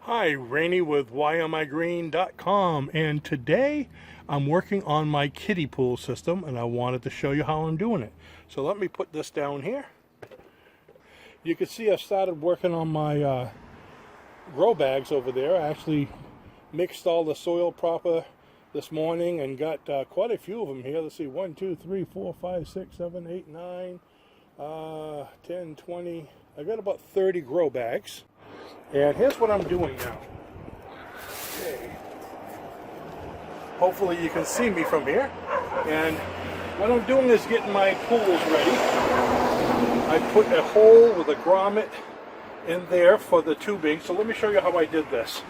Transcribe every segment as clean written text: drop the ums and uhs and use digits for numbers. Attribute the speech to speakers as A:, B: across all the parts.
A: Hi, Rainey with whyamigreen.com, and today I'm working on my kiddie pool system and I wanted to show you how I'm doing it. So let me put this down here. You can see I started working on my grow bags over there. I actually mixed all the soil proper this morning and got quite a few of them here. Let's see, 1, 2, 3, 4, 5, 6, 7, 8, 9, 10, 20. I got about 30 grow bags. And here's what I'm doing now. Okay. Hopefully you can see me from here. And what I'm doing is getting my pools ready. I put a hole with a grommet in there for the tubing. So let me show you how I did this.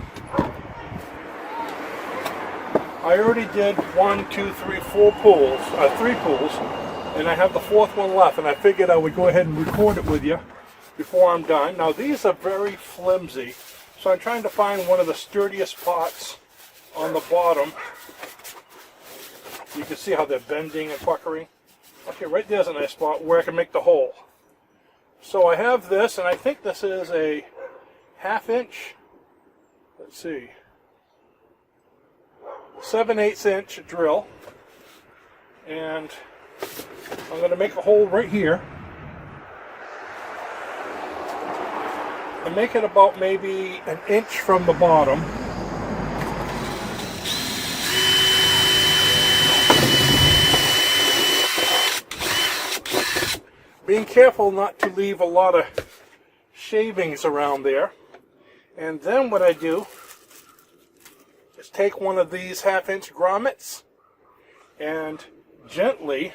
A: I already did 1, 2, 3, 4 pools, 3 pools, and I have the 4th one left. And I figured I would go ahead and record it with you before I'm done. Now these are very flimsy, so I'm trying to find one of the sturdiest pots on the bottom. You can see how they're bending and puckering. Okay, right there's a nice spot where I can make the hole. So I have this, and I think this is a 1/2 inch, let's see, 7/8 inch drill, and I'm going to make a hole right here. And make it about maybe 1 inch from the bottom. Being careful not to leave a lot of shavings around there. And then what I do is take one of these 1/2 inch grommets and gently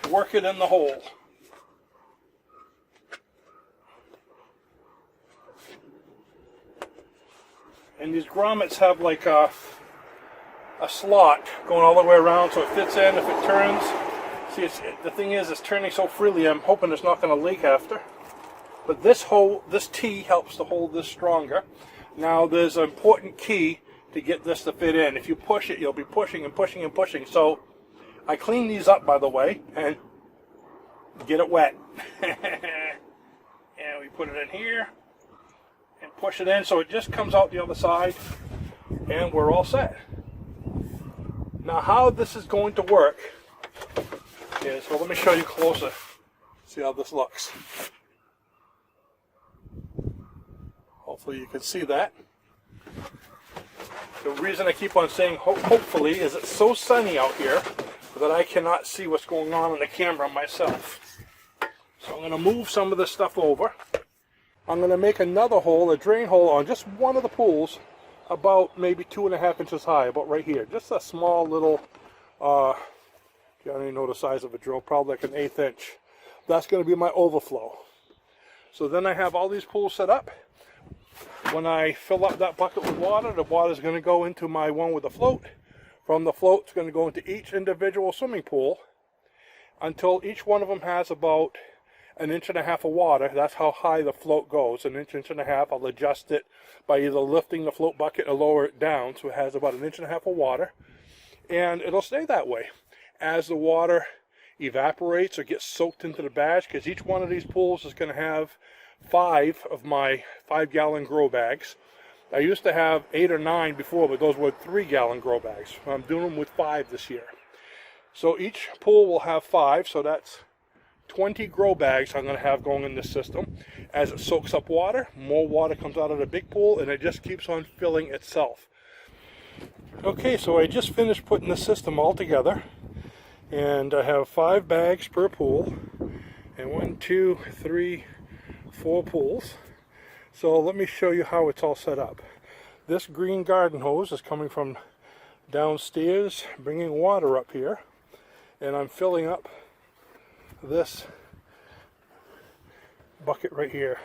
A: work it in the hole. And these grommets have like a slot going all the way around, so it fits in if it turns. See, the thing is, it's turning so freely, I'm hoping it's not going to leak after. But this T helps to hold this stronger. Now, there's an important key to get this to fit in. If you push it, you'll be pushing and pushing and pushing. So, I clean these up, by the way, and get it wet. And we put it in here. And push it in so it just comes out the other side, and we're all set. Now how this is going to work is, well, let me show you closer, see how this looks. Hopefully you can see that. The reason I keep on saying hopefully is it's so sunny out here that I cannot see what's going on the camera myself. So I'm going to move some of this stuff over. I'm going to make another hole, a drain hole, on just one of the pools, about maybe 2.5 inches high, about right here. Just a small little, I don't even know the size of a drill, probably like an 1/8 inch. That's going to be my overflow. So then I have all these pools set up. When I fill up that bucket with water, the water is going to go into my one with the float. From the float, it's going to go into each individual swimming pool until each one of them has about 1.5 inches of water. That's how high the float goes, 1 inch, 1.5 inches. I'll adjust it by either lifting the float bucket or lower it down, so it has about 1.5 inches of water, and it'll stay that way as the water evaporates or gets soaked into the batch, because each one of these pools is going to have 5 of my 5-gallon grow bags. I used to have 8 or 9 before, but those were 3-gallon grow bags. I'm doing them with 5 this year. So each pool will have 5, so that's 20 grow bags I'm going to have going in this system. As it soaks up water, more water comes out of the big pool, and it just keeps on filling itself. Okay, so I just finished putting the system all together, and I have 5 bags per pool, and 1, 2, 3, 4 pools. So let me show you how it's all set up. This green garden hose is coming from downstairs, bringing water up here, and I'm filling up this bucket right here.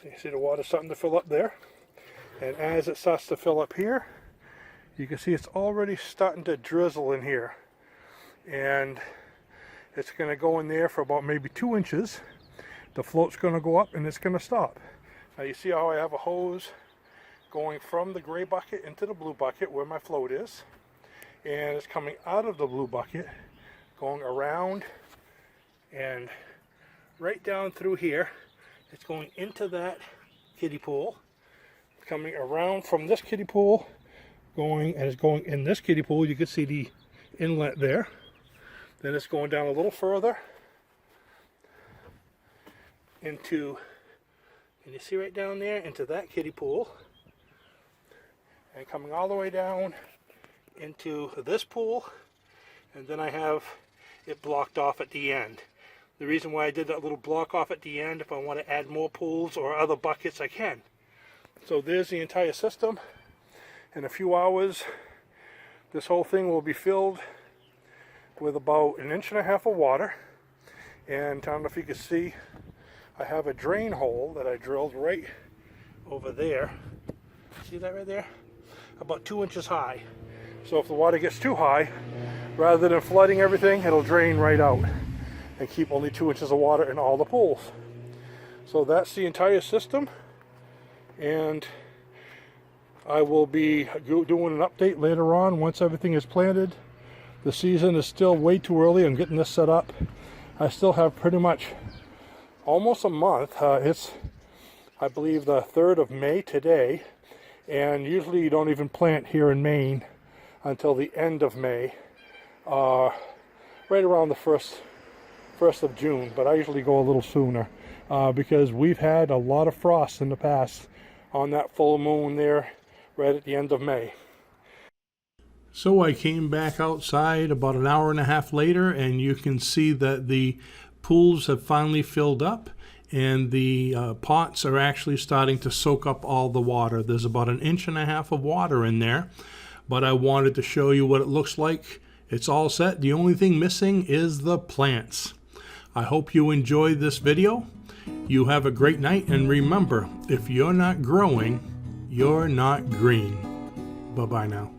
A: You see the water starting to fill up there, and as it starts to fill up here, you can see it's already starting to drizzle in here, and it's going to go in there for about maybe 2 inches. The float's going to go up and it's going to stop. Now you see how I have a hose going from the gray bucket into the blue bucket where my float is, and it's coming out of the blue bucket, going around and right down through here. It's going into that kiddie pool, coming around from this kiddie pool, and it's going in this kiddie pool. You can see the inlet there. Then it's going down a little further into, can you see right down there, into that kiddie pool, and coming all the way down into this pool, and then I have it blocked off at the end. The reason why I did that little block off at the end, if I want to add more pools or other buckets, I can. So there's the entire system. In a few hours, this whole thing will be filled with about 1.5 inches of water. And I don't know if you can see, I have a drain hole that I drilled right over there. See that right there? About 2 inches high. So if the water gets too high, rather than flooding everything, it'll drain right out and keep only 2 inches of water in all the pools. So that's the entire system, and I will be doing an update later on once everything is planted. The season is still way too early. I'm getting this set up. I still have pretty much almost a month. It's, I believe, the 3rd of May today, and usually you don't even plant here in Maine until the end of May, right around the 1st of June, but I usually go a little sooner because we've had a lot of frost in the past on that full moon there right at the end of May. So I came back outside about 1.5 hours later, and you can see that the pools have finally filled up, and the pots are actually starting to soak up all the water. There's about 1.5 inches of water in there, but I wanted to show you what it looks like. It's all set. The only thing missing is the plants. I hope you enjoyed this video. You have a great night, and remember, if you're not growing, you're not green. Bye-bye now.